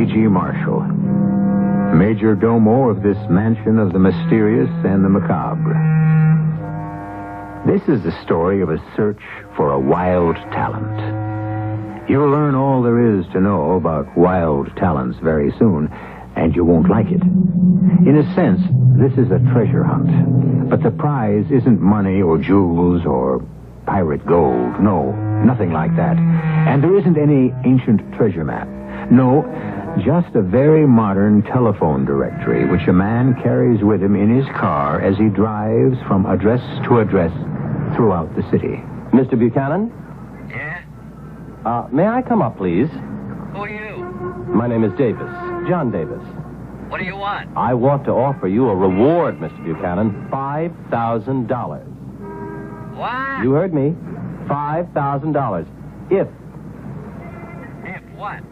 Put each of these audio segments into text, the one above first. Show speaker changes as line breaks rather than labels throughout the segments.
A.G. Marshall, major domo of this mansion of the mysterious and the macabre. This is the story of a search for a wild talent. You'll learn all there is to know about wild talents very soon, and you won't like it. In a sense, this is a treasure hunt. But the prize isn't money or jewels or pirate gold. No, nothing like that. And there isn't any ancient treasure map. No, just a very modern telephone directory which a man carries with him in his car as he drives from address to address throughout the city.
Mr. Buchanan?
Yeah?
May I come up, please?
Who are you?
My name is Davis. John Davis.
What do you want?
I want to offer you a reward, Mr. Buchanan. $5,000.
What?
You heard me. $5,000. If.
If what?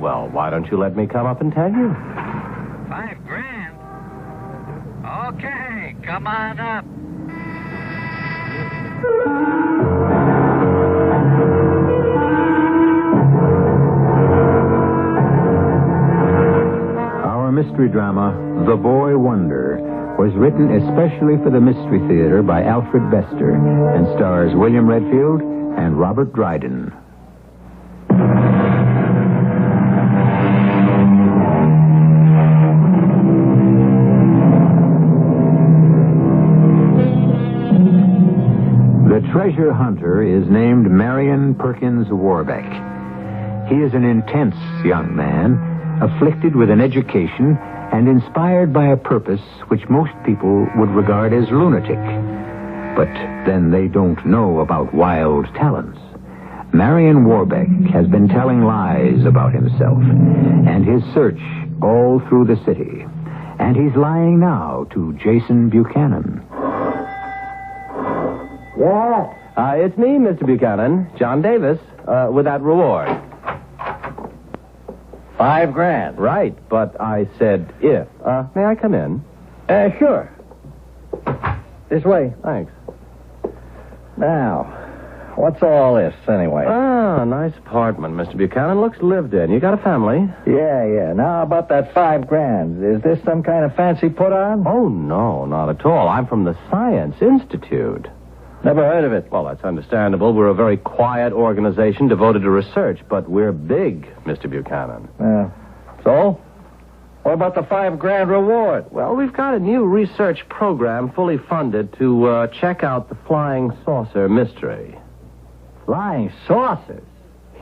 Well, why don't you let me come up and tell you?
$5,000? Okay, come on up.
Our mystery drama, The Boy Wonder, was written especially for the Mystery Theater by Alfred Bester and stars William Redfield and Robert Dryden. The treasure hunter is named Marion Perkins Warbeck. He is an intense young man, afflicted with an education and inspired by a purpose which most people would regard as lunatic. But then they don't know about wild talents. Marion Warbeck has been telling lies about himself and his search all through the city. And he's lying now to Jason Buchanan.
Yeah? It's me, Mr. Buchanan. John Davis, with that reward.
$5,000.
Right, but I said if. May I come in?
Sure. This way.
Thanks.
Now, what's all this, anyway?
Nice apartment, Mr. Buchanan. Looks lived in. You got a family?
Yeah. Now, about that $5,000. Is this some kind of fancy put-on?
Oh, no, not at all. I'm from the Science Institute.
Never heard of it.
Well, that's understandable. We're a very quiet organization devoted to research, but we're big, Mr. Buchanan.
So? What about the $5,000 reward?
Well, we've got a new research program fully funded to check out the flying saucer mystery.
Flying saucers?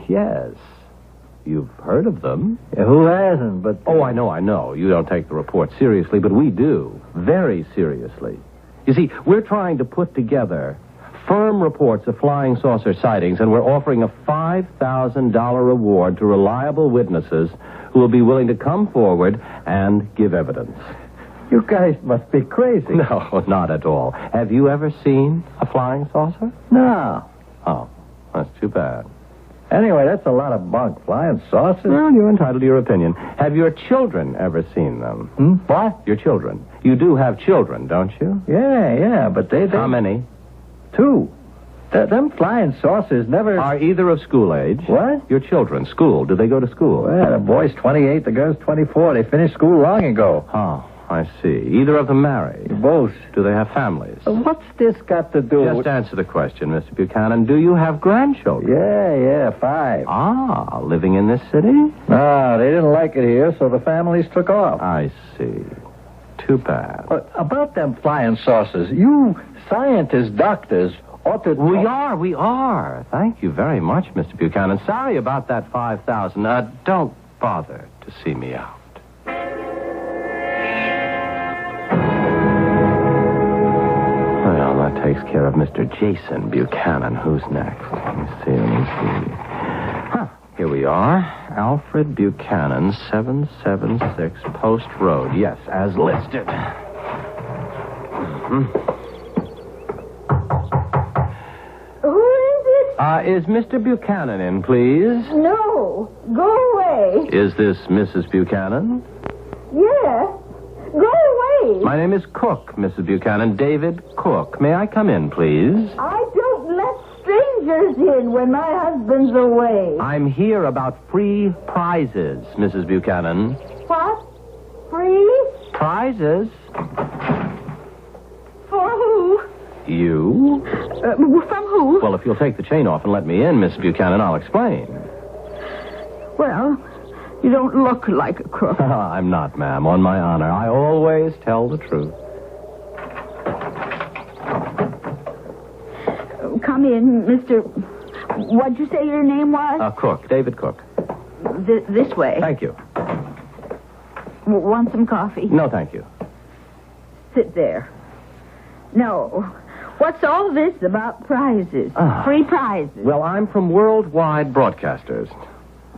Yes. You've heard of them.
Yeah, who hasn't, but...
Oh, I know. You don't take the report seriously, but we do. Very seriously. You see, we're trying to put together firm reports of flying saucer sightings, and we're offering a $5,000 reward to reliable witnesses who will be willing to come forward and give evidence.
You guys must be crazy.
No, not at all. Have you ever seen a flying saucer?
No.
Oh, that's too bad.
Anyway, that's a lot of bunk. Flying saucers?
Well, you're entitled to your opinion. Have your children ever seen them?
What?
Your children. You do have children, don't you?
Yeah, but they...
How many?
2. Them flying saucers never...
Are either of school age?
What?
Your children, school. Do they go to school?
Well, the boy's 28, the girl's 24. They finished school long ago.
Oh, I see. Either of them married?
Both.
Do they have families?
What's this got to do
Just
with...
answer the question, Mr. Buchanan. Do you have grandchildren?
Yeah, 5.
Ah, living in this city?
No, they didn't like it here, so the families took off.
I see. Too bad.
About them flying saucers, you scientists, doctors, ought to...
We are. Thank you very much, Mr. Buchanan. Sorry about that $5,000. Don't bother to see me out. Well, that takes care of Mr. Jason Buchanan. Who's next? Let me see. Here we are. Alfred Buchanan, 776 Post Road. Yes, as listed.
Who is it?
Is Mr. Buchanan in, please?
No. Go away.
Is this Mrs. Buchanan?
Yes. Go away.
My name is Cook, Mrs. Buchanan. David Cook. May I come in, please?
I don't let strangers strangers in when my husband's away.
I'm here about free prizes, Mrs. Buchanan.
What? Free?
Prizes?
For who?
You?
From who?
Well, if you'll take the chain off and let me in, Miss Buchanan, I'll explain.
Well, you don't look like a crook.
I'm not, ma'am, on my honor. I always tell the truth.
Come in, Mr. What'd you say your name was?
Cook, David Cook.
This way.
Thank you.
Want some coffee?
No, thank you.
Sit there. No. What's all this about prizes? Free prizes.
Well, I'm from Worldwide Broadcasters.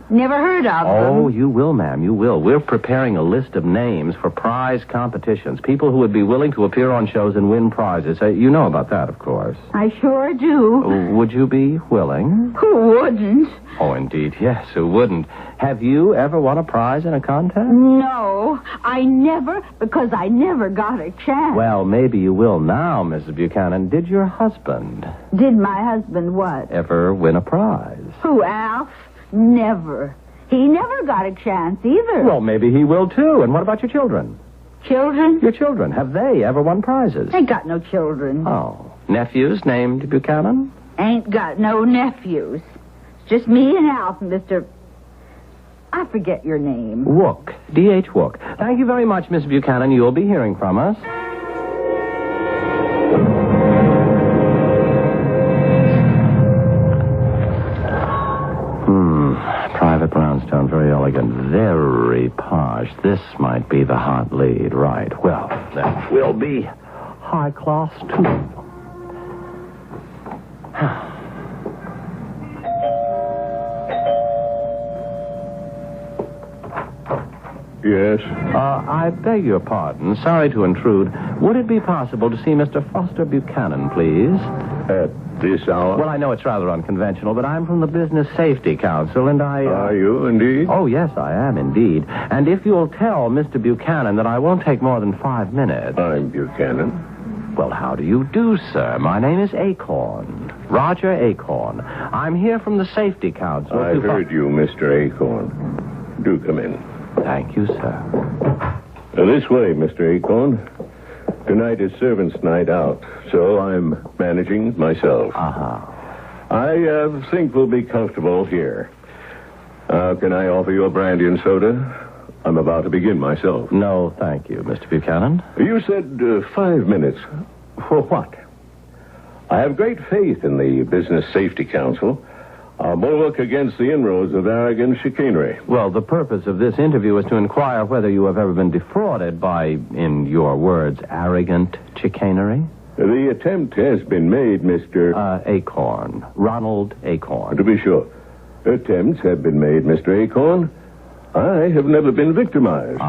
Never heard of them.
Oh, you will, ma'am, you will. We're preparing a list of names for prize competitions. People who would be willing to appear on shows and win prizes. You know about that, of course.
I sure do.
Would you be willing?
Who wouldn't?
Oh, indeed, yes, who wouldn't? Have you ever won a prize in a contest?
No, I never, because I never got a chance.
Well, maybe you will now, Mrs. Buchanan. Did your husband
Did my husband what?
ever win a prize?
Who, Alf? Never. He never got a chance either.
Well, maybe he will, too. And what about your children?
Children?
Your children, have they ever won prizes?
Ain't got no children.
Oh. Nephews named Buchanan?
Ain't got no nephews. It's just me and Alf, Mr. I forget your name.
Wook. D.H. Wook. Thank you very much, Miss Buchanan. You'll be hearing from us. Private brownstone, very elegant, very posh. This might be the hot lead, right. Well, that will be high class, too.
Yes?
I beg your pardon. Sorry to intrude. Would it be possible to see Mr. Foster Buchanan, please?
At this hour?
Well, I know it's rather unconventional, but I'm from the Business Safety Council, and I...
Are you, indeed?
Oh, yes, I am, indeed. And if you'll tell Mr. Buchanan that I won't take more than 5 minutes...
I'm Buchanan.
Well, how do you do, sir? My name is Acorn. Roger Acorn. I'm here from the Safety Council.
I heard you, Mr. Acorn. Do come in.
Thank you, sir.
This way, Mr. Acorn. Tonight is servants' night out, so I'm managing myself.
Uh-huh.
I think we'll be comfortable here. Can I offer you a brandy and soda? I'm about to begin myself.
No, thank you, Mr. Buchanan.
You said 5 minutes. For what? I have great faith in the Business Safety Council. Our bulwark against the inroads of arrogant chicanery.
Well, the purpose of this interview is to inquire whether you have ever been defrauded by, in your words, arrogant chicanery.
The attempt has been made, Mr.
Acorn. Ronald Acorn.
To be sure. Attempts have been made, Mr. Acorn. I have never been victimized.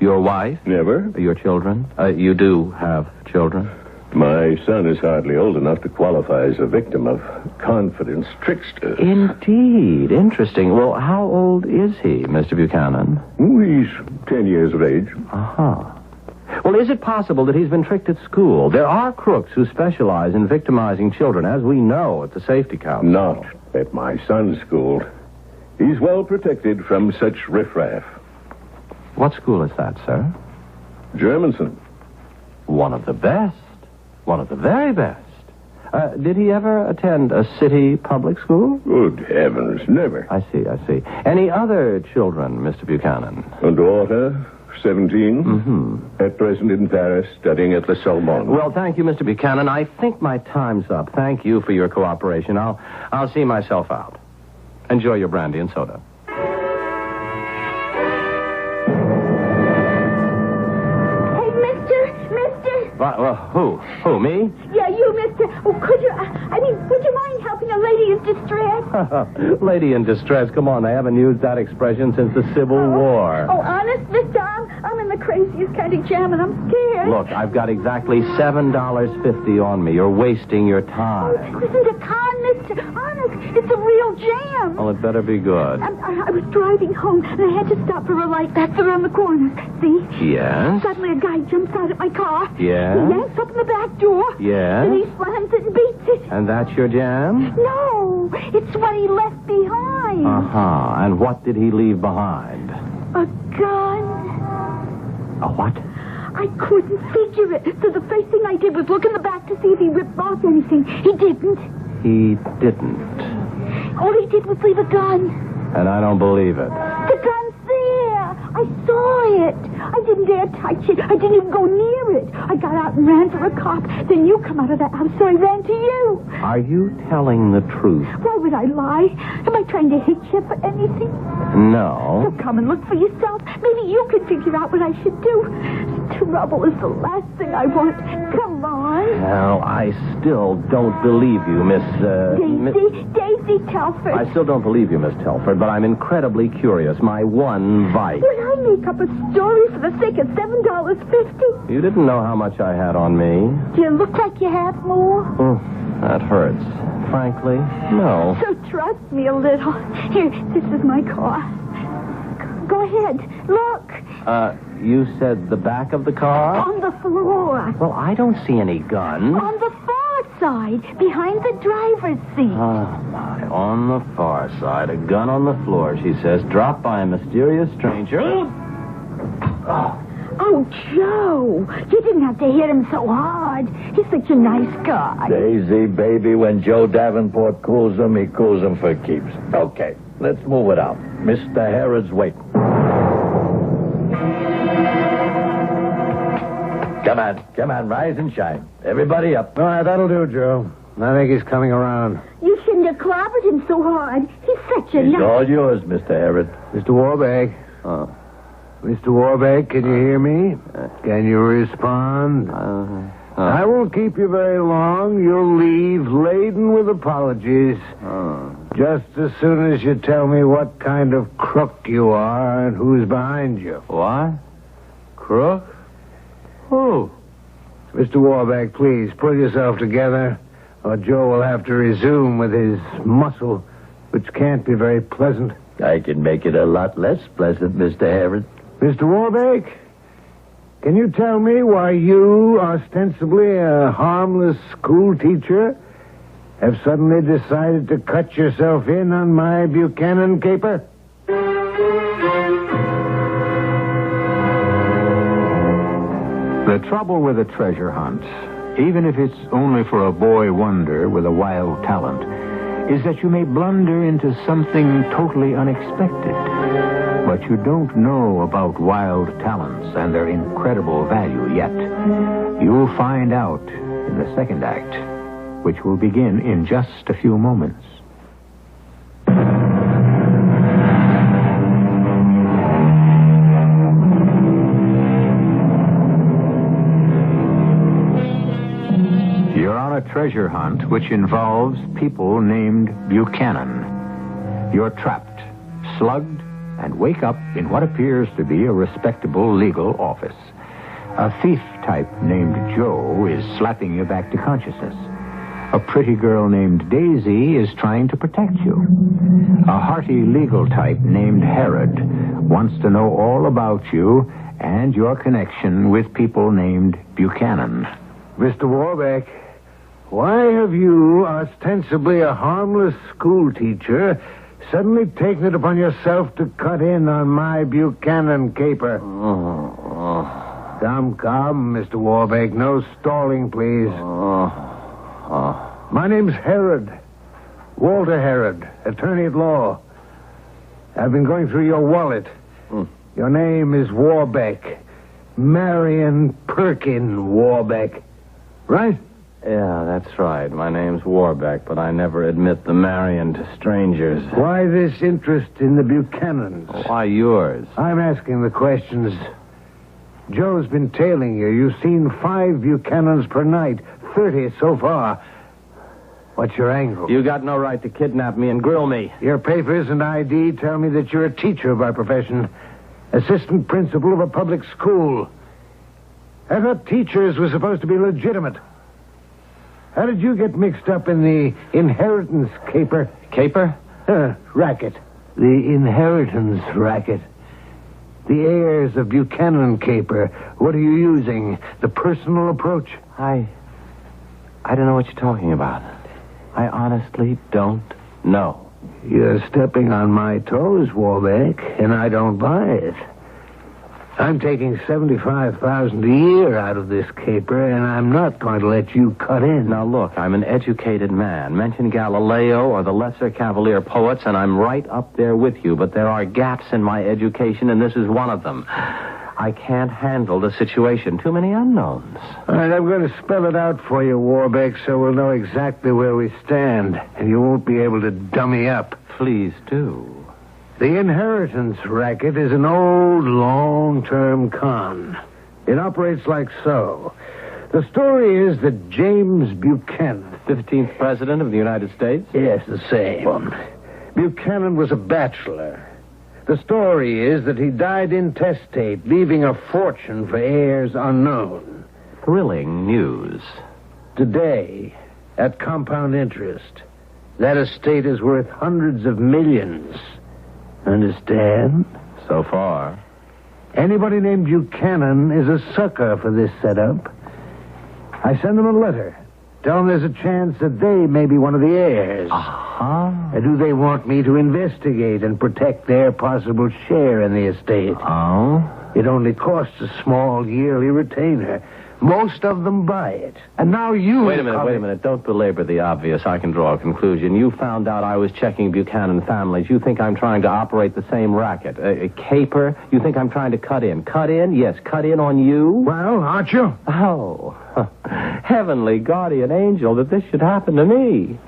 Your wife?
Never.
Your children? You do have children?
My son is hardly old enough to qualify as a victim of confidence tricksters.
Indeed. Interesting. Well, how old is he, Mr. Buchanan?
He's 10 years of age.
Uh-huh. Well, is it possible that he's been tricked at school? There are crooks who specialize in victimizing children, as we know at the Safety Council.
Not at my son's school. He's well protected from such riffraff.
What school is that, sir?
Germanson.
One of the best. One of the very best. Did he ever attend a city public school?
Good heavens, never.
I see. Any other children, Mr. Buchanan?
A daughter, 17.
Mm-hmm.
At present in Paris, studying at the Sorbonne.
Well, thank you, Mr. Buchanan. I think my time's up. Thank you for your cooperation. I'll see myself out. Enjoy your brandy and soda. Well, who, me?
Yeah, you, mister. Oh, could you, would you mind helping a lady in distress?
Lady in distress, come on, they haven't used that expression since the Civil War.
Oh, honest, mister, I'm in the craziest kind of jam and I'm scared.
Look, I've got exactly $7.50 on me. You're wasting your time.
Oh, this isn't a con, mister. Honest, it's a real jam.
Well, it better be good.
I was driving home and I had to stop for a light back around the corner. See?
Yes?
Suddenly a guy jumps out at my car.
Yes?
He yanks up in the back door.
Yes?
And he slams it and beats it.
And that's your jam?
No. no. It's what he left behind.
Uh-huh. And what did he leave behind?
A gun.
A what?
I couldn't figure it. So the first thing I did was look in the back to see if he ripped off anything. He didn't.
He didn't.
All he did was leave a gun.
And I don't believe it.
The gun's there. I saw it. I didn't dare touch it. I didn't even go near it. I got out and ran for a cop. Then you come out of that house, so I ran to you.
Are you telling the truth?
Why would I lie? Am I trying to hit you for anything?
No.
So come and look for yourself. Maybe you can figure out what I should do. Trouble is the last thing I want. Come on.
Well, I still don't believe you, Miss...
Daisy Telford.
I still don't believe you, Miss Telford, but I'm incredibly curious. My one vice.
Would I make up a story for the sake of $7.50?
You didn't know how much I had on me.
Do you look like you have more?
That hurts. Frankly, no.
So trust me a little. Here, this is my car. Go ahead. Look.
You said the back of the car?
On the floor.
Well, I don't see any gun.
On the far side, behind the driver's seat.
Oh, my. On the far side, a gun on the floor, she says, dropped by a mysterious stranger.
Oh, Joe, you didn't have to hit him so hard. He's such a nice guy.
Daisy, baby, when Joe Davenport cools him, he cools him for keeps. Okay, let's move it out. Mr. Herod's waiting. Come on, rise and shine. Everybody up.
All right, that'll do, Joe. I think he's coming around.
You shouldn't have clobbered him so hard. He's such a
He's
nice...
all yours, Mr. Herod.
Mr. Warbeck. Mr. Warbeck, can you hear me? Can you respond? I won't keep you very long. You'll leave laden with apologies. Just as soon as you tell me what kind of crook you are and who's behind you.
What? Crook? Who?
Mr. Warbeck, please, pull yourself together, or Joe will have to resume with his muscle, which can't be very pleasant.
I can make it a lot less pleasant, Mr. Herod.
Mr. Warbeck, can you tell me why you, ostensibly a harmless school teacher, have suddenly decided to cut yourself in on my Buchanan caper?
The trouble with a treasure hunt, even if it's only for a boy wonder with a wild talent, is that you may blunder into something totally unexpected. But you don't know about wild talents and their incredible value yet. You'll find out in the second act, which will begin in just a few moments. You're on a treasure hunt which involves people named Buchanan. You're trapped, slugged, and wake up in what appears to be a respectable legal office. A thief type named Joe is slapping you back to consciousness. A pretty girl named Daisy is trying to protect you. A hearty legal type named Herod wants to know all about you and your connection with people named Buchanan.
Mr. Warbeck, why have you, ostensibly a harmless school teacher, suddenly taken it upon yourself to cut in on my Buchanan caper? Come, Mr. Warbeck. No stalling, please. My name's Herod. Walter Herod, attorney at law. I've been going through your wallet. Your name is Warbeck. Marion Perkin Warbeck. Right?
Yeah, that's right. My name's Warbeck, but I never admit the marrying to strangers.
Why this interest in the Buchanans?
Why yours?
I'm asking the questions. Joe's been tailing you. You've seen 5 Buchanans per night, 30 so far. What's your angle?
You got no right to kidnap me and grill me.
Your papers and ID tell me that you're a teacher by profession, assistant principal of a public school. I thought teachers were supposed to be legitimate. How did you get mixed up in the inheritance caper?
Caper?
Racket. The inheritance racket. The heirs of Buchanan caper. What are you using? The personal approach?
I don't know what you're talking about. I honestly don't No.
You're stepping on my toes, Warbeck, and I don't buy it. I'm taking $75,000 a year out of this caper, and I'm not going to let you cut in.
Now, look, I'm an educated man. Mention Galileo or the lesser Cavalier poets, and I'm right up there with you. But there are gaps in my education, and this is one of them. I can't handle the situation. Too many unknowns.
All right, I'm going to spell it out for you, Warbeck, so we'll know exactly where we stand, and you won't be able to dummy up.
Please do.
The inheritance racket is an old, long-term con. It operates like so. The story is that James Buchanan...
15th President of the United States?
Yes, the same. Buchanan was a bachelor. The story is that he died intestate, leaving a fortune for heirs unknown.
Thrilling news.
Today, at compound interest, that estate is worth hundreds of millions. Understand?
So far.
Anybody named Buchanan is a sucker for this setup. I send them a letter. Tell them there's a chance that they may be one of the heirs. And do they want me to investigate and protect their possible share in the estate?
Oh?
It only costs a small yearly retainer. Most of them buy it. And now you...
Wait a minute. Don't belabor the obvious. I can draw a conclusion. You found out I was checking Buchanan families. You think I'm trying to operate the same racket. A caper? You think I'm trying to cut in? Cut in? Yes, cut in on you?
Well, aren't you?
Oh, heavenly guardian angel that this should happen to me.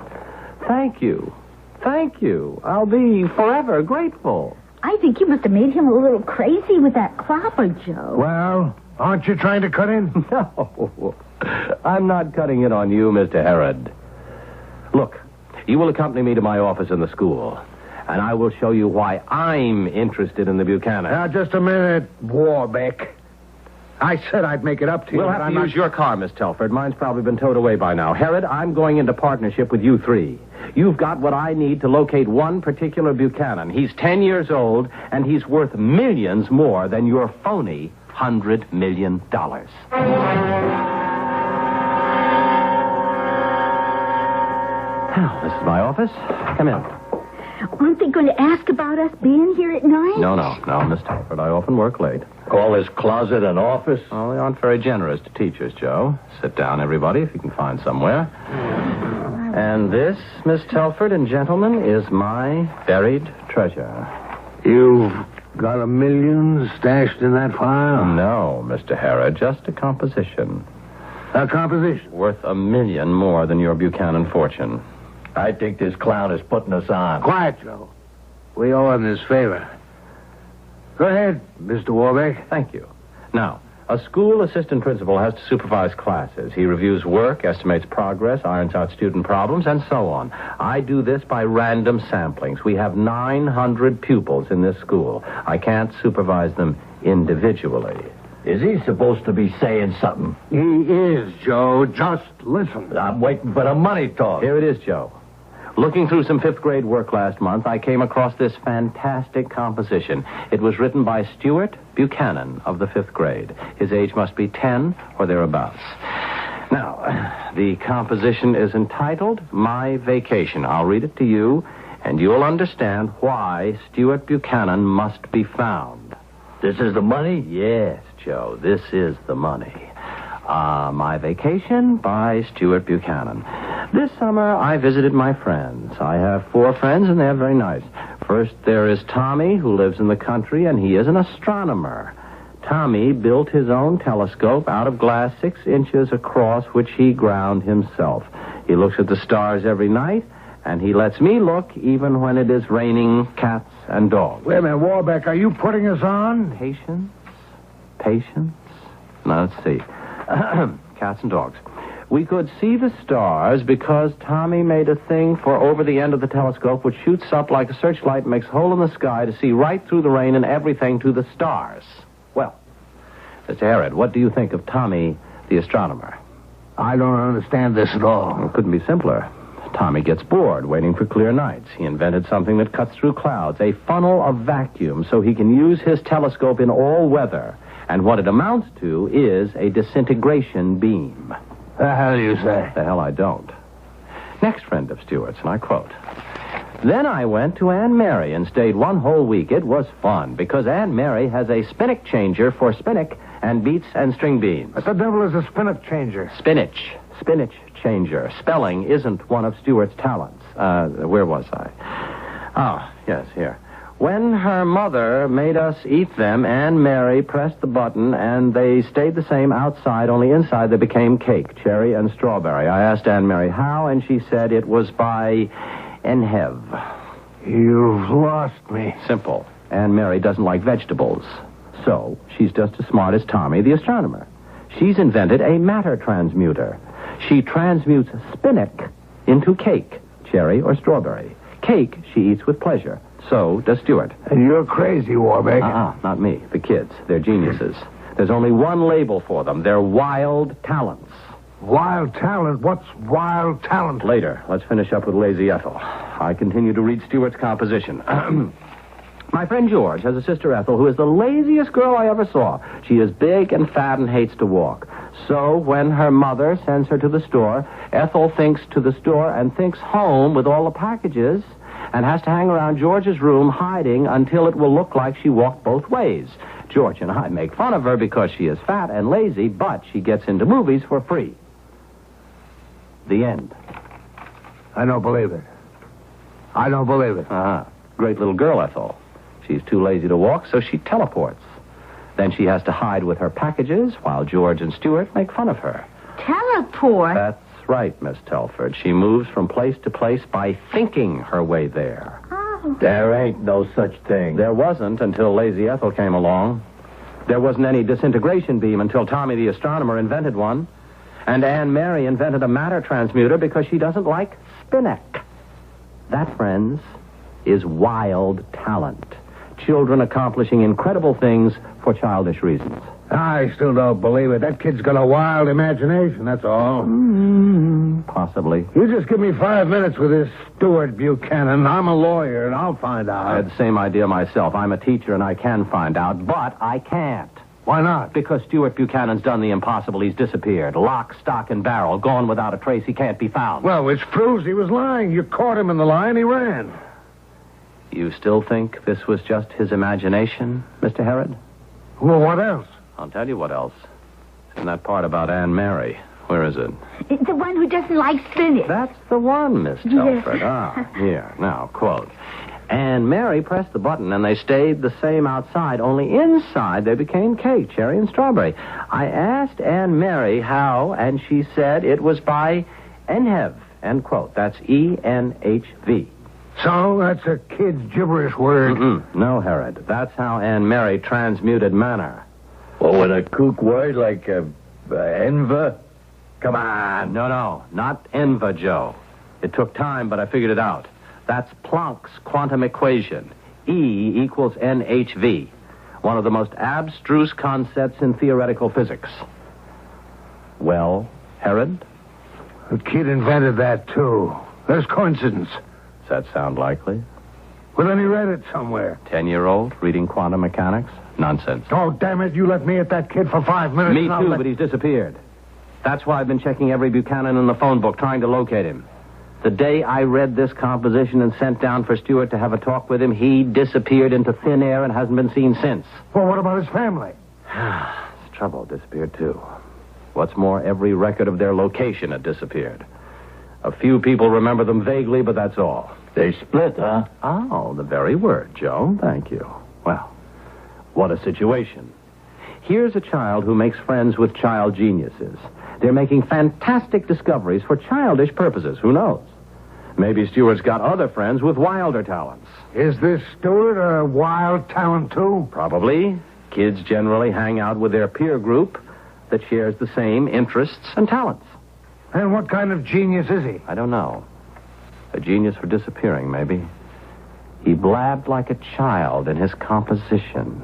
Thank you. Thank you. I'll be forever grateful.
I think you must have made him a little crazy with that clapper, Joe.
Well, aren't you trying to cut in?
No. I'm not cutting in on you, Mr. Herod. Look, you will accompany me to my office in the school, and I will show you why I'm interested in the Buchanan.
Now, just a minute, Warbeck. I said I'd make it up to you.
We'll have to use your car, Miss Telford. Mine's probably been towed away by now. Herod, I'm going into partnership with you three. You've got what I need to locate one particular Buchanan. He's 10 years old, and he's worth millions more than your phony $100 million. Now, this is my office. Come in.
Aren't they going to ask about us being here at night?
No, Miss Telford. I often work late.
Call his closet an office?
Well, they aren't very generous to teachers, Joe. Sit down, everybody, if you can find somewhere. And this, Miss Telford and gentlemen, is my buried treasure.
You've got $1 million stashed in that file?
No, Mr. Herod, just a composition.
A composition?
Worth $1 million more than your Buchanan fortune.
I think this clown is putting us on.
Quiet, Joe. We owe him this favor. Go ahead, Mr. Warbeck.
Thank you. Now, a school assistant principal has to supervise classes. He reviews work, estimates progress, irons out student problems, and so on. I do this by random samplings. We have 900 pupils in this school. I can't supervise them individually.
Is he supposed to be saying something?
He is, Joe. Just listen.
I'm waiting for the money talk.
Here it is, Joe. Looking through some fifth grade work last month, I came across this fantastic composition. It was written by Stuart Buchanan of the fifth grade. His age must be 10 or thereabouts. Now, the composition is entitled My Vacation. I'll read it to you, and you'll understand why Stuart Buchanan must be found.
This is the money?
Yes, Joe, this is the money. My Vacation by Stuart Buchanan. This summer, I visited my friends. I have 4 friends, and they're very nice. First, there is Tommy, who lives in the country, and he is an astronomer. Tommy built his own telescope out of glass 6 inches across, which he ground himself. He looks at the stars every night, and he lets me look even when it is raining cats and dogs.
Wait a minute, Warbeck, are you putting us on?
Patience. Now, let's see. Cats and dogs. We could see the stars because Tommy made a thing for over the end of the telescope which shoots up like a searchlight and makes a hole in the sky to see right through the rain and everything to the stars. Well, Mr. Herod, what do you think of Tommy the astronomer?
I don't understand this at all.
It couldn't be simpler. Tommy gets bored waiting for clear nights. He invented something that cuts through clouds, a funnel of vacuum, so he can use his telescope in all weather. And what it amounts to is a disintegration beam.
The hell you say?
The hell I don't. Next friend of Stuart's, and I quote, Then I went to Ann Mary and stayed one whole week. It was fun, because Ann Mary has a spinach changer for spinach and beets and string beans.
What the devil is a spinach changer?
Spinach changer. Spelling isn't one of Stuart's talents. Where was I? Oh, yes, here. When her mother made us eat them, Ann Mary pressed the button, and they stayed the same outside, only inside they became cake, cherry and strawberry. I asked Ann Mary how, and she said it was by Enhev.
You've lost me.
Simple. Ann Mary doesn't like vegetables. So, she's just as smart as Tommy, the astronomer. She's invented a matter transmuter. She transmutes spinach into cake, cherry or strawberry. Cake she eats with pleasure. So does Stuart.
And you're crazy, Warbeck.
Not me. The kids. They're geniuses. There's only one label for them. They're wild talents.
Wild talent? What's wild talent?
Later. Let's finish up with Lazy Ethel. I continue to read Stuart's composition. My friend George has a sister, Ethel, who is the laziest girl I ever saw. She is big and fat and hates to walk. So when her mother sends her to the store, Ethel thinks to the store and thinks home with all the packages and has to hang around George's room hiding until it will look like she walked both ways. George and I make fun of her because she is fat and lazy, but she gets into movies for free. The end.
I don't believe it. I don't believe it.
Great little girl, Ethel. She's too lazy to walk, so she teleports. Then she has to hide with her packages while George and Stuart make fun of her.
Teleport?
That's right, Miss Telford. She moves from place to place by thinking her way there.
Oh.
There ain't no such thing.
There wasn't until Lazy Ethel came along. There wasn't any disintegration beam until Tommy the astronomer invented one. And Ann Mary invented a matter transmuter because she doesn't like spinach. That, friends, is wild talent. Children accomplishing incredible things for childish reasons.
I still don't believe it. That kid's got a wild imagination, that's all.
Possibly.
You just give me 5 minutes with this Stuart Buchanan. I'm a lawyer, and I'll find out.
I had the same idea myself. I'm a teacher, and I can find out, but I can't.
Why not?
Because Stuart Buchanan's done the impossible. He's disappeared. Lock, stock, and barrel. Gone without a trace. He can't be found.
Well, which proves he was lying. You caught him in the lie, and he ran.
You still think this was just his imagination, Mr. Herod?
Well, what else?
I'll tell you what else. It's in that part about Ann Mary. Where is it?
It's the one who doesn't like spinach.
That's the one, Miss Telford. Here. Now, quote. Ann Mary pressed the button, and they stayed the same outside, only inside they became cake, cherry, and strawberry. I asked Ann Mary how, and she said it was by Enhev, end quote. That's E-N-H-V.
So, that's a kid's gibberish word.
No, Herod. That's how Ann Mary transmuted manner.
Well, with a kook word like enva? Come on.
No, not Enva, Joe. It took time, but I figured it out. That's Planck's quantum equation. E equals NHV. One of the most abstruse concepts in theoretical physics. Well, Herod?
The kid invented that, too. There's coincidence.
Does that sound likely?
Well, then he read it somewhere.
10-year-old reading quantum mechanics? Nonsense.
Oh, damn it, you let me at that kid for 5 minutes.
Me too, but he's disappeared. That's why I've been checking every Buchanan in the phone book, trying to locate him. The day I read this composition and sent down for Stuart to have a talk with him, he disappeared into thin air and hasn't been seen since.
Well, what about his family?
His trouble disappeared, too. What's more, every record of their location had disappeared. A few people remember them vaguely, but that's all.
They split, huh?
Oh, the very word, Joe. Thank you. Well, what a situation. Here's a child who makes friends with child geniuses. They're making fantastic discoveries for childish purposes. Who knows? Maybe Stuart's got other friends with wilder talents.
Is this Stuart a wild talent, too?
Probably. Kids generally hang out with their peer group that shares the same interests and talents.
And what kind of genius is he?
I don't know. A genius for disappearing, maybe. He blabbed like a child in his composition.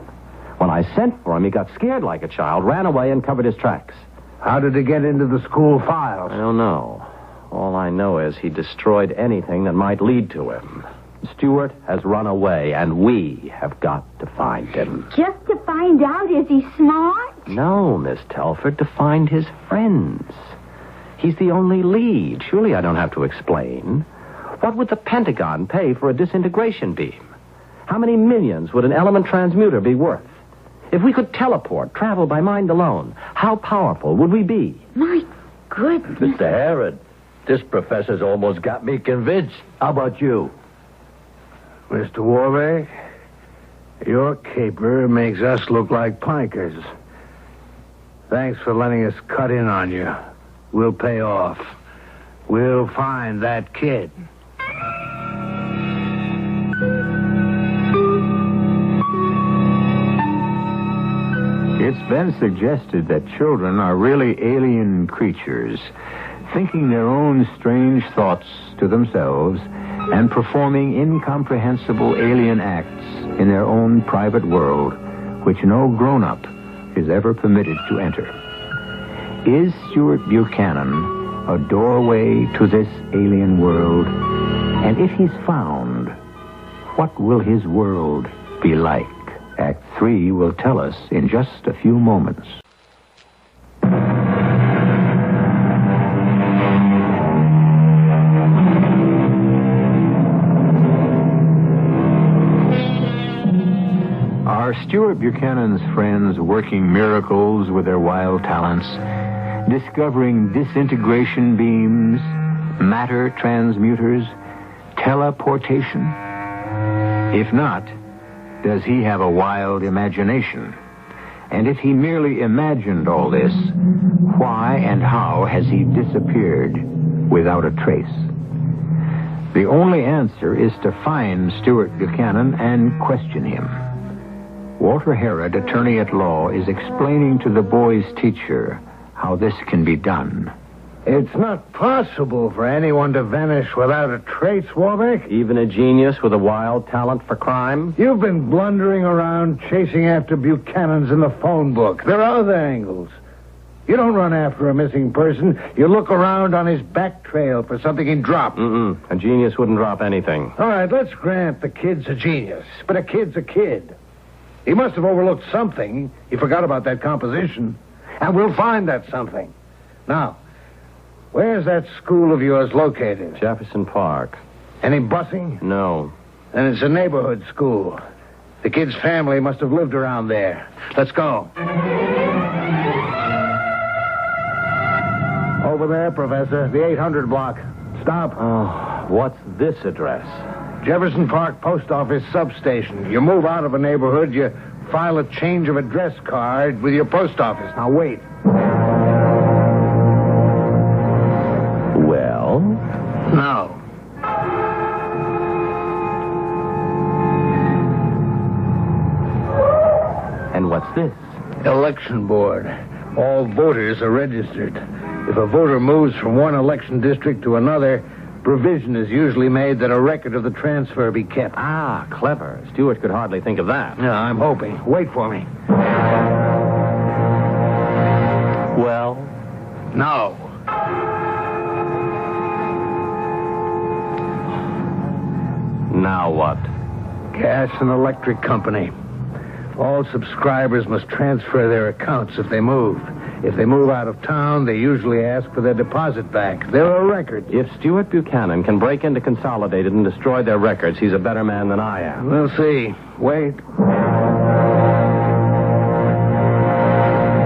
When I sent for him, he got scared like a child, ran away, and covered his tracks.
How did he get into the school files?
I don't know. All I know is he destroyed anything that might lead to him. Stuart has run away, and we have got to find him.
Just to find out, is he smart?
No, Miss Telford, to find his friends. He's the only lead. Surely I don't have to explain. What would the Pentagon pay for a disintegration beam? How many millions would an element transmuter be worth? If we could teleport, travel by mind alone, how powerful would we be?
My goodness.
Mr. Herod, this professor's almost got me convinced. How about you?
Mr. Warbeck, your caper makes us look like pikers. Thanks for letting us cut in on you. We'll pay off. We'll find that kid.
It's been suggested that children are really alien creatures, thinking their own strange thoughts to themselves and performing incomprehensible alien acts in their own private world, which no grown-up is ever permitted to enter. Is Stuart Buchanan a doorway to this alien world? And if he's found, what will his world be like? Act 3 will tell us in just a few moments. Are Stuart Buchanan's friends working miracles with their wild talents, discovering disintegration beams, matter transmuters, teleportation? If not, does he have a wild imagination? And if he merely imagined all this, why and how has he disappeared without a trace? The only answer is to find Stuart Buchanan and question him. Walter Herod, attorney at law, is explaining to the boy's teacher how this can be done.
It's not possible for anyone to vanish without a trace, Warbeck.
Even a genius with a wild talent for crime?
You've been blundering around chasing after Buchanans in the phone book. There are other angles. You don't run after a missing person. You look around on his back trail for something he dropped.
A genius wouldn't drop anything.
All right, let's grant the kid's a genius. But a kid's a kid. He must have overlooked something. He forgot about that composition. And we'll find that something. Now, where's that school of yours located?
Jefferson Park.
Any busing?
No.
Then it's a neighborhood school. The kid's family must have lived around there. Let's go. Over there, Professor. The 800 block. Stop.
Oh, what's this address?
Jefferson Park Post Office substation. You move out of a neighborhood, you file a change of address card with your post office. Now, wait.
Well?
No.
And what's this?
Election board. All voters are registered. If a voter moves from one election district to another, provision is usually made that a record of the transfer be kept.
Ah, clever. Stewart could hardly think of that.
Yeah, I'm hoping. Wait for me.
Well?
No.
Now what?
Gas and electric company. All subscribers must transfer their accounts if they move. If they move out of town, they usually ask for their deposit back. There are records.
If Stuart Buchanan can break into Consolidated and destroy their records, he's a better man than I am.
We'll see. Wait.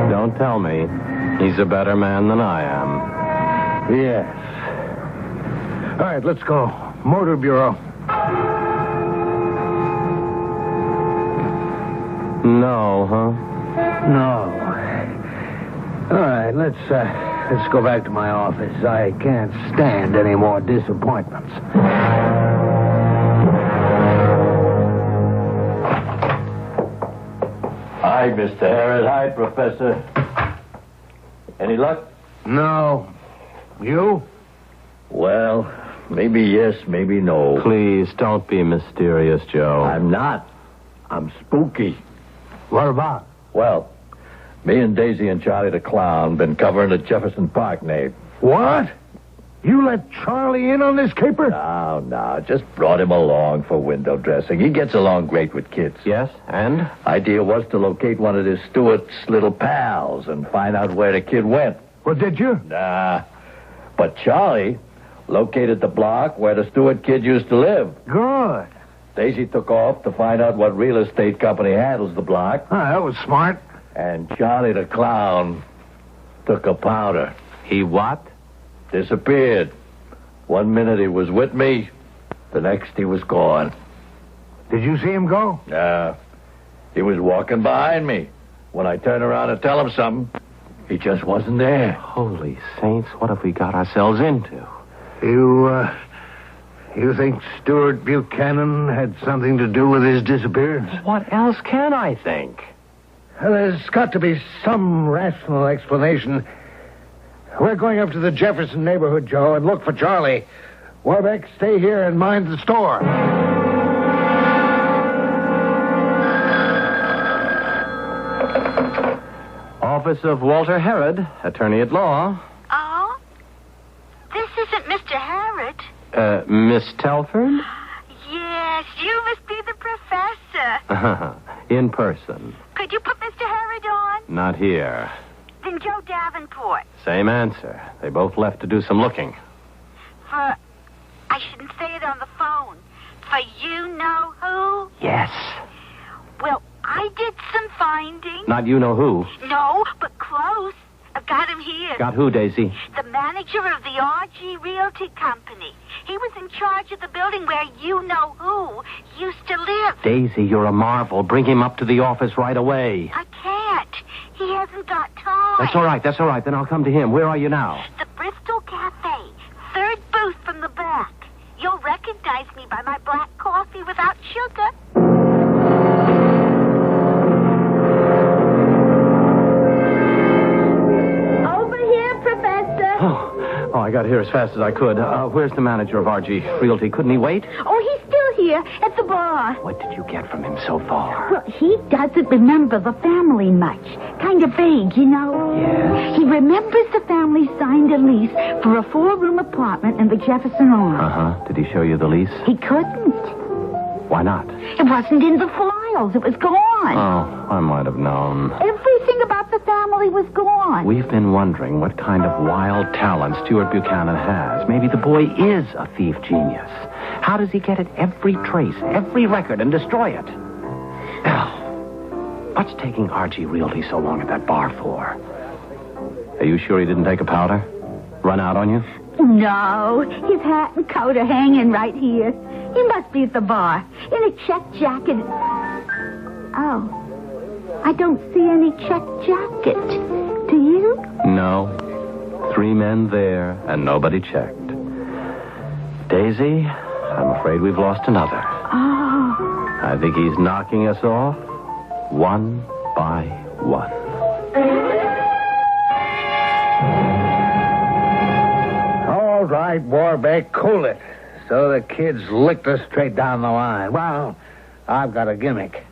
Don't tell me. He's a better man than I am.
Yes. All right, let's go. Motor Bureau.
No, huh?
No. All right, let's go back to my office. I can't stand any more disappointments.
Hi, Mr. Harris. Hi, Professor. Any luck?
No. You?
Well, maybe yes, maybe no.
Please, don't be mysterious, Joe.
I'm not. I'm spooky.
What about?
Well, me and Daisy and Charlie the Clown been covering the Jefferson Park name.
What? You let Charlie in on this caper?
No. Just brought him along for window dressing. He gets along great with kids.
Yes, and?
Idea was to locate one of this Stewart's little pals and find out where the kid went.
Well, did you?
Nah. But Charlie Located the block where the Stewart kid used to live.
Good.
Daisy took off to find out what real estate company handles the block.
Oh, that was smart.
And Charlie the clown took a powder.
He what?
Disappeared. 1 minute he was with me, the next he was gone.
Did you see him go?
He was walking behind me. When I turned around to tell him something, he just wasn't there.
Holy saints, what have we got ourselves into?
You think Stuart Buchanan had something to do with his disappearance?
What else can I think?
Well, there's got to be some rational explanation. We're going up to the Jefferson neighborhood, Joe, and look for Charlie. Warbeck, stay here and mind the store.
Office of Walter Herod, attorney at law.
Oh? This isn't Mr. Harrod.
Miss Telford?
Yes, you must be the professor.
In person.
Could you put Mr. Harrod on?
Not here.
Then Joe Davenport.
Same answer. They both left to do some looking.
For... I shouldn't say it on the phone. For you know who?
Yes.
Well, I did some finding.
Not you know who.
No, but close. I've got him here.
Got who, Daisy?
The manager of the RG Realty Company. He was in charge of the building where you know who used to live.
Daisy, you're a marvel. Bring him up to the office right away.
I can't. He hasn't got time.
That's all right. Then I'll come to him. Where are you now?
The Bristol Cafe. Third booth from the back. You'll recognize me by my black coffee without sugar. Over here, Professor.
Oh, I got here as fast as I could. Where's the manager of RG Realty? Couldn't he wait?
Oh, he's still here at the bar.
What did you get from him so far?
Well, he doesn't remember the family much. Kind of vague, you know.
Yes?
He remembers the family signed a lease for a 4-room apartment in the Jefferson Arms.
Uh-huh. Did he show you the lease?
He couldn't.
Why not?
It wasn't in the files. It was gone.
Oh, I might have known.
Everything about the family was gone.
We've been wondering what kind of wild talent Stuart Buchanan has. Maybe the boy is a thief genius. How does he get at every trace, every record, and destroy it? Now, what's taking RG Realty so long at that bar for? Are you sure he didn't take a powder? Run out on you?
No, his hat and coat are hanging right here. He must be at the bar, in a check jacket. Oh, I don't see any check jacket. Do you?
No. 3 men there, and nobody checked. Daisy, I'm afraid we've lost another.
Oh.
I think he's knocking us off one by one.
All right, Warbeck, cool it. So the kids licked us straight down the line. Well, I've got a gimmick.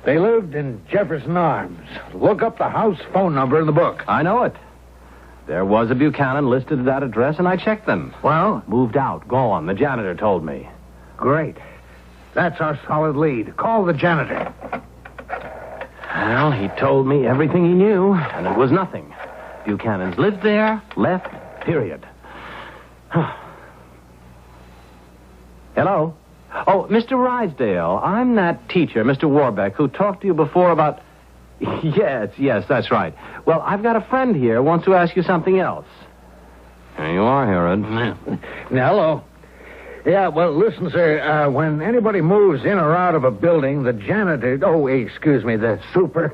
They lived in Jefferson Arms. Look up the house phone number in the book.
I know it. There was a Buchanan listed at that address, and I checked them.
Well?
Moved out, gone. The janitor told me.
Great. That's our solid lead. Call the janitor.
Well, he told me everything he knew, and it was nothing. Buchanan's lived there, left, period. Hello? Oh, Mr. Rydesdale, I'm that teacher, Mr. Warbeck, who talked to you before about... Yes, that's right. Well, I've got a friend here who wants to ask you something else. Here you are, Herod.
Hello. Yeah, well, listen, sir. When anybody moves in or out of a building, the janitor... the super,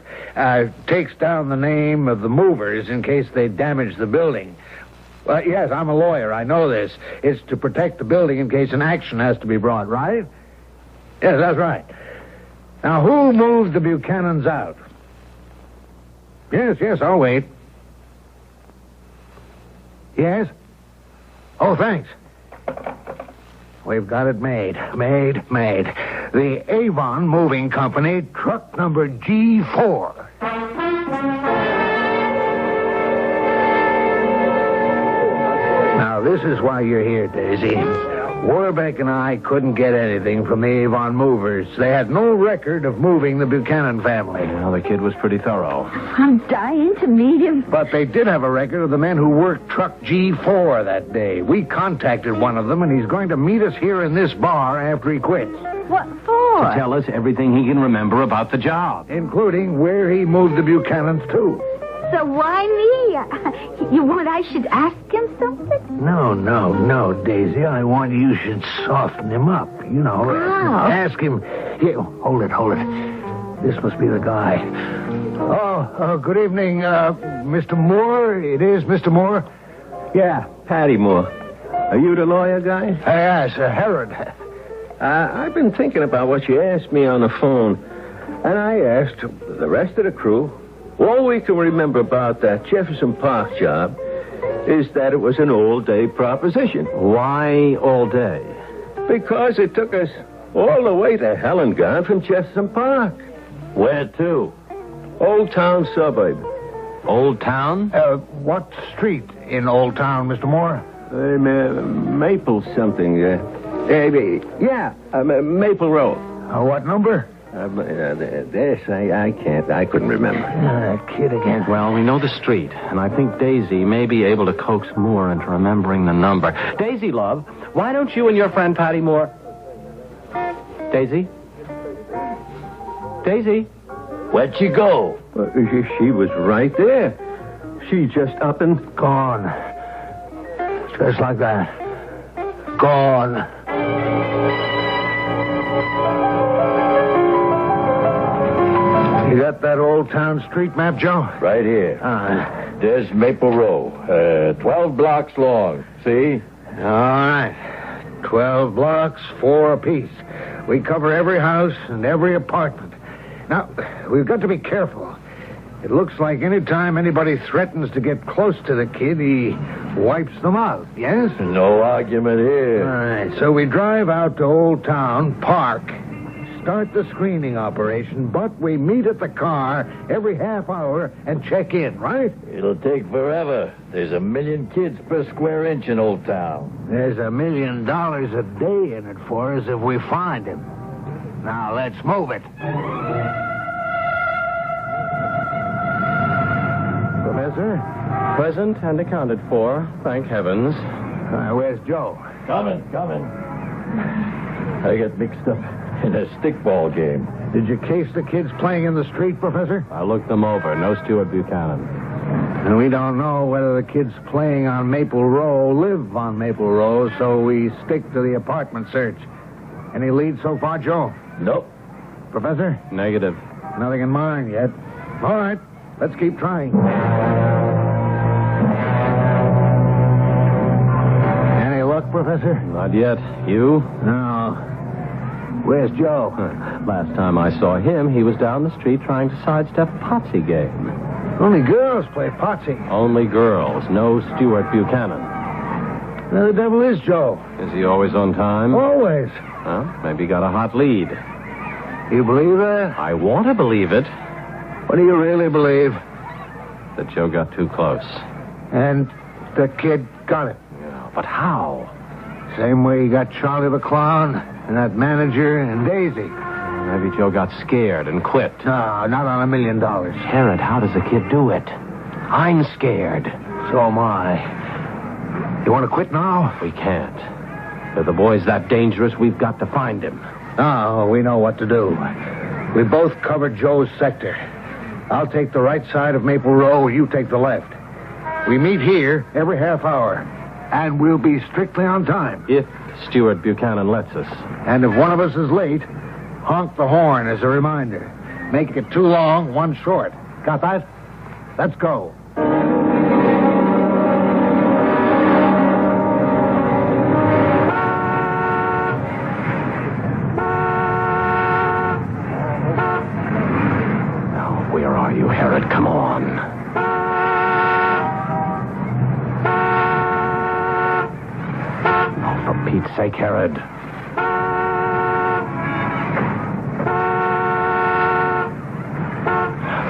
takes down the name of the movers in case they damage the building. Yes, I'm a lawyer. I know this. It's to protect the building in case an action has to be brought, right? Yes, that's right. Now, who moved the Buchanans out? Yes, I'll wait. Yes? Oh, thanks. We've got it made. Made. The Avon Moving Company, truck number G4. Now, this is why you're here, Daisy. Warbeck and I couldn't get anything from the Avon movers. They had no record of moving the Buchanan family.
Well, the kid was pretty thorough.
I'm dying to meet him.
But they did have a record of the men who worked truck G4 that day. We contacted one of them, and he's going to meet us here in this bar after he quits.
What for?
To tell us everything he can remember about the job.
Including where he moved the Buchanans to.
So why me? You want I should ask him something?
No, Daisy. I want you should soften him up. You know,
How?
ask him. Here, hold it. This must be the guy. Oh, good evening, Mr. Moore. It is Mr. Moore.
Yeah, Patty Moore. Are you the lawyer guy?
Yes, Herod.
I've been thinking about what you asked me on the phone. And I asked the rest of the crew. All we can remember about that Jefferson Park job is that it was an all-day proposition.
Why all day?
Because it took us all the way to hell and gone from Jefferson Park.
Where to?
Old Town suburb.
Old Town?
What street in Old Town, Mr. Moore?
Maple something. Maple Road.
What number?
I can't. I couldn't remember.
Kid again.
Well, we know the street, and I think Daisy may be able to coax Moore into remembering the number. Daisy, love, why don't you and your friend Patty Moore... Daisy? Daisy?
Where'd she go?
She was right there. She just up and...
Gone. Just like that. Gone. You got that Old Town street map, Joe?
Right here. There's Maple Row. 12 blocks long. See?
All right. 12 blocks, 4 apiece. We cover every house and every apartment. Now, we've got to be careful. It looks like any time anybody threatens to get close to the kid, he wipes them out, yes?
No argument here.
All right, so we drive out to Old Town, park, start the screening operation, but we meet at the car every half hour and check in, right?
It'll take forever. There's 1 million kids per square inch in Old Town.
There's $1 million a day in it for us if we find him. Now, let's move it. Professor?
Present and accounted for, thank heavens.
Where's Joe?
Coming. I got mixed up in a stickball game.
Did you case the kids playing in the street, Professor?
I looked them over. No Stuart Buchanan.
And we don't know whether the kids playing on Maple Row live on Maple Row, so we stick to the apartment search. Any leads so far, Joe?
Nope.
Professor?
Negative.
Nothing in mind yet. All right, let's keep trying. Any luck, Professor?
Not yet. You?
No. Where's Joe?
Last time I saw him, he was down the street trying to sidestep a Potsy game.
Only girls play Potsy.
Only girls. No Stuart Buchanan.
Now, the devil is Joe.
Is he always on time?
Always.
Well, maybe he got a hot lead.
You believe that?
I want to believe it.
What do you really believe?
That Joe got too close.
And the kid got it.
Yeah, but how?
Same way he got Charlie the Clown and that manager and Daisy.
Maybe Joe got scared and quit.
No, not on $1 million.
Herod, how does the kid do it? I'm scared.
So am I. You want to quit now?
We can't. If the boy's that dangerous, we've got to find him.
Oh, we know what to do. We both covered Joe's sector. I'll take the right side of Maple Row, you take the left. We meet here every half hour, and we'll be strictly on time.
If Stuart Buchanan lets us.
And if one of us is late, honk the horn as a reminder. Make it 2 long, 1 short. Got that? Let's go.
Where are you, Herod? Come on. Oh, for Pete's sake, Herod.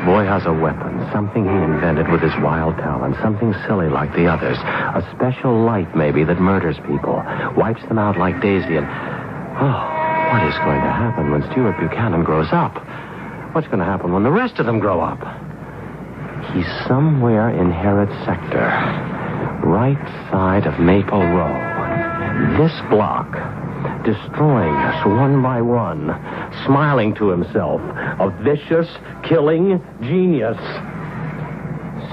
Boy, has a weapon, something he invented with his wild talent, something silly like the others, a special light maybe that murders people, wipes them out like Daisy, and... Oh, what is going to happen when Stuart Buchanan grows up? What's going to happen when the rest of them grow up? He's somewhere in Harrod's sector, right side of Maple Row. This block, destroying us one by one, smiling to himself, a vicious, killing genius.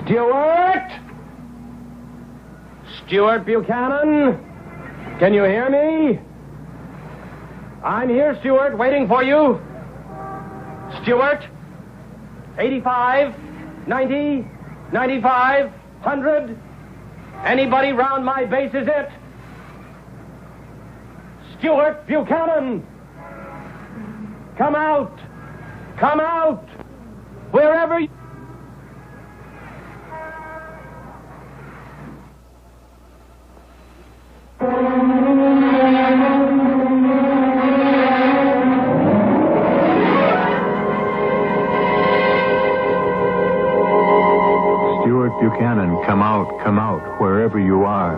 Stuart! Stuart Buchanan? Can you hear me? I'm here, Stuart, waiting for you. Stuart? 85, 90, 95, 100. Anybody round my base is it? Stuart Buchanan! Come out! Come out! Wherever you...
Stuart Buchanan, come out, wherever you are.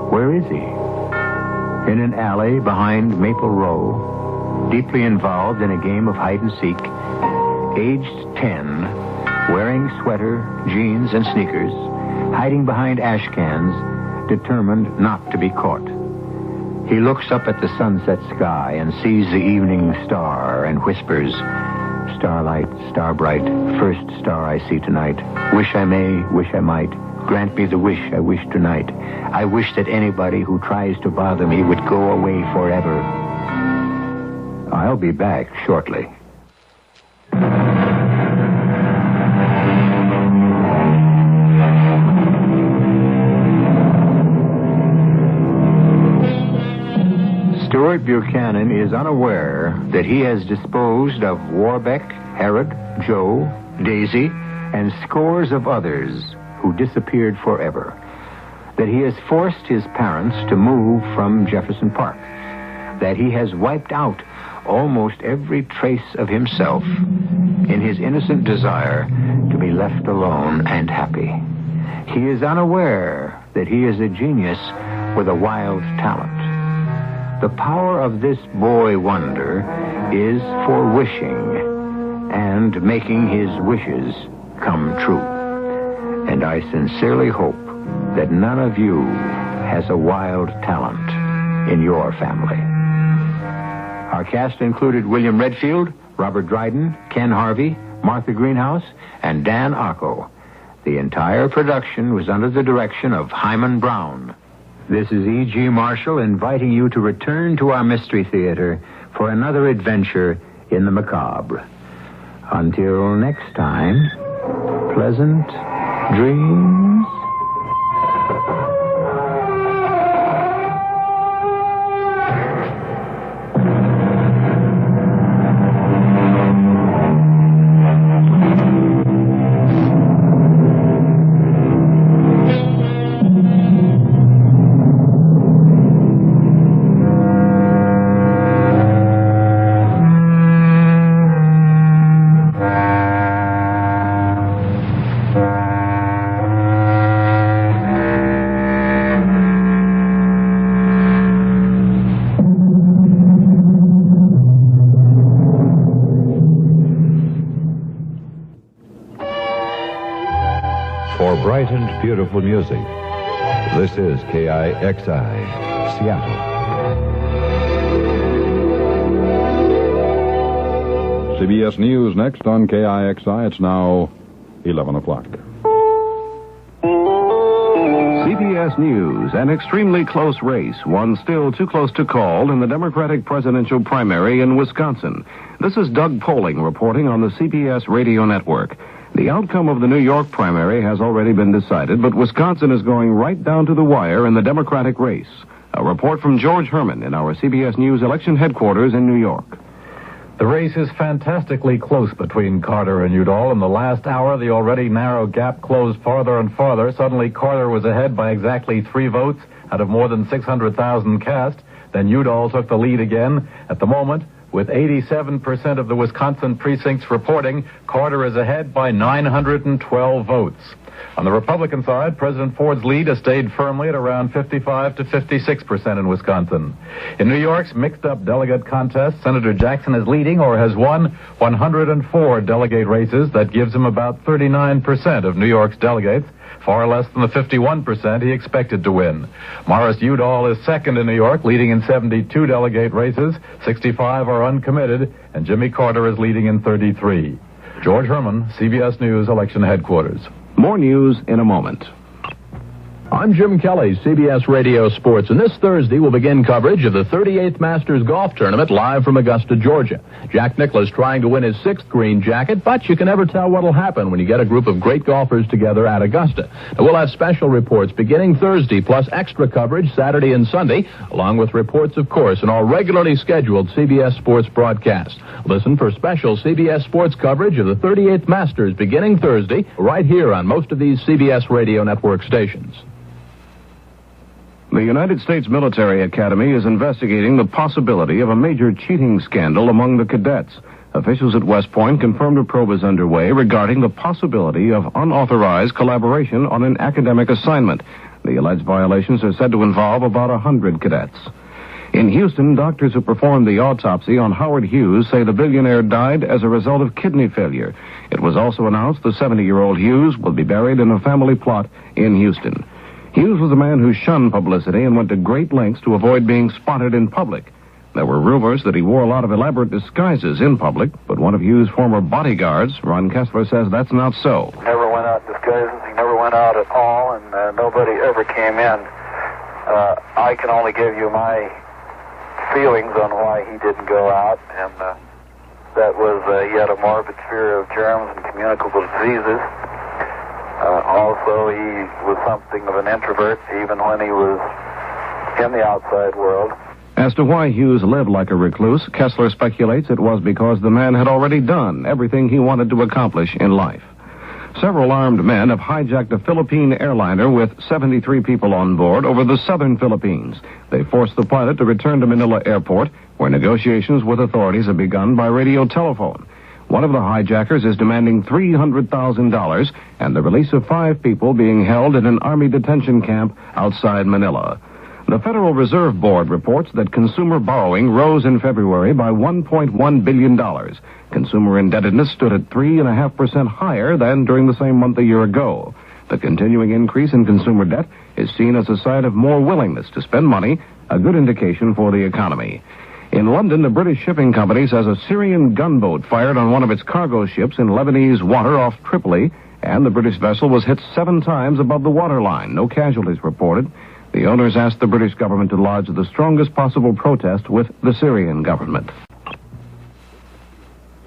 Where is he? In an alley behind Maple Row, deeply involved in a game of hide and seek, aged 10, wearing sweater, jeans, and sneakers, hiding behind ash cans, determined not to be caught. He looks up at the sunset sky and sees the evening star and whispers, "Starlight, star bright, first star I see tonight. Wish I may, wish I might. Grant me the wish I wish tonight. I wish that anybody who tries to bother me would go away forever." I'll be back shortly. Stuart Buchanan is unaware that he has disposed of Warbeck, Herod, Joe, Daisy, and scores of others who disappeared forever. That he has forced his parents to move from Jefferson Park. That he has wiped out almost every trace of himself in his innocent desire to be left alone and happy. He is unaware that he is a genius with a wild talent. The power of this boy wonder is for wishing and making his wishes come true. And I sincerely hope that none of you has a wild talent in your family. Our cast included William Redfield, Robert Dryden, Ken Harvey, Martha Greenhouse, and Dan Arco. The entire production was under the direction of Hyman Brown. This is E.G. Marshall inviting you to return to our Mystery Theater for another adventure in the macabre. Until next time, pleasant dreams.
For bright and beautiful music, this is KIXI, Seattle.
CBS News next on KIXI. It's now 11 o'clock.
CBS News, an extremely close race, one still too close to call in the Democratic presidential primary in Wisconsin. This is Doug Poling reporting on the CBS radio network. The outcome of the New York primary has already been decided, but Wisconsin is going right down to the wire in the Democratic race. A report from George Herman in our CBS News election headquarters in New York.
The race is fantastically close between Carter and Udall. In the last hour, the already narrow gap closed farther and farther. Suddenly, Carter was ahead by exactly 3 votes out of more than 600,000 cast. Then Udall took the lead again. At the moment, with 87% of the Wisconsin precincts reporting Carter is ahead by 912 votes. On the Republican side, President Ford's lead has stayed firmly at around 55 to 56% in Wisconsin. In New York's mixed-up delegate contest, Senator Jackson is leading or has won 104 delegate races. That gives him about 39% of New York's delegates, far less than the 51% he expected to win. Morris Udall is second in New York, leading in 72 delegate races. 65 are uncommitted, and Jimmy Carter is leading in 33. George Herman, CBS News Election Headquarters.
More news in a moment.
I'm Jim Kelly, CBS Radio Sports, and this Thursday we'll begin coverage of the 38th Masters Golf Tournament live from Augusta, Georgia. Jack Nicklaus trying to win his 6th green jacket, but you can never tell what'll happen when you get a group of great golfers together at Augusta. Now, we'll have special reports beginning Thursday, plus extra coverage Saturday and Sunday, along with reports, of course, in our regularly scheduled CBS Sports broadcast. Listen for special CBS Sports coverage of the 38th Masters beginning Thursday, right here on most of these CBS Radio Network stations.
The United States Military Academy is investigating the possibility of a major cheating scandal among the cadets. Officials at West Point confirmed a probe is underway regarding the possibility of unauthorized collaboration on an academic assignment. The alleged violations are said to involve about 100 cadets. In Houston, doctors who performed the autopsy on Howard Hughes say the billionaire died as a result of kidney failure. It was also announced the 70-year-old Hughes will be buried in a family plot in Houston. Hughes was a man who shunned publicity and went to great lengths to avoid being spotted in public. There were rumors that he wore a lot of elaborate disguises in public, but one of Hughes' former bodyguards, Ron Kessler, says that's not so.
Never went out in disguises. He never went out at all, and nobody ever came in. I can only give you my feelings on why he didn't go out, and that was he had a morbid fear of germs and communicable diseases. Also, he was something of an introvert, even when he was in the outside world.
As to why Hughes lived like a recluse, Kessler speculates it was because the man had already done everything he wanted to accomplish in life. Several armed men have hijacked a Philippine airliner with 73 people on board over the southern Philippines. They forced the pilot to return to Manila Airport, where negotiations with authorities have begun by radio telephone. One of the hijackers is demanding $300,000 and the release of 5 people being held in an Army detention camp outside Manila. The Federal Reserve Board reports that consumer borrowing rose in February by $1.1 billion. Consumer indebtedness stood at 3.5% higher than during the same month a year ago. The continuing increase in consumer debt is seen as a sign of more willingness to spend money, a good indication for the economy. In London, the British shipping company says a Syrian gunboat fired on one of its cargo ships in Lebanese water off Tripoli, and the British vessel was hit 7 times above the waterline. No casualties reported. The owners asked the British government to lodge the strongest possible protest with the Syrian government.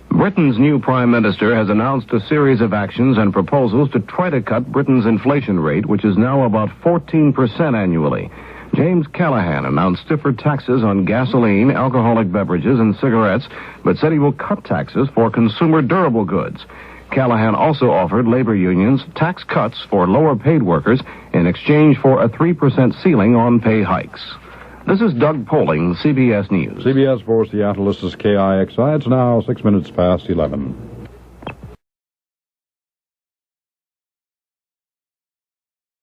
Britain's new Prime Minister has announced a series of actions and proposals to try to cut Britain's inflation rate, which is now about 14% annually. James Callaghan announced stiffer taxes on gasoline, alcoholic beverages, and cigarettes, but said he will cut taxes for consumer durable goods. Callaghan also offered labor unions tax cuts for lower-paid workers in exchange for a 3% ceiling on pay hikes. This is Doug Poling, CBS News.
CBS for Seattle, this is KIXI. It's now 6 minutes past 11.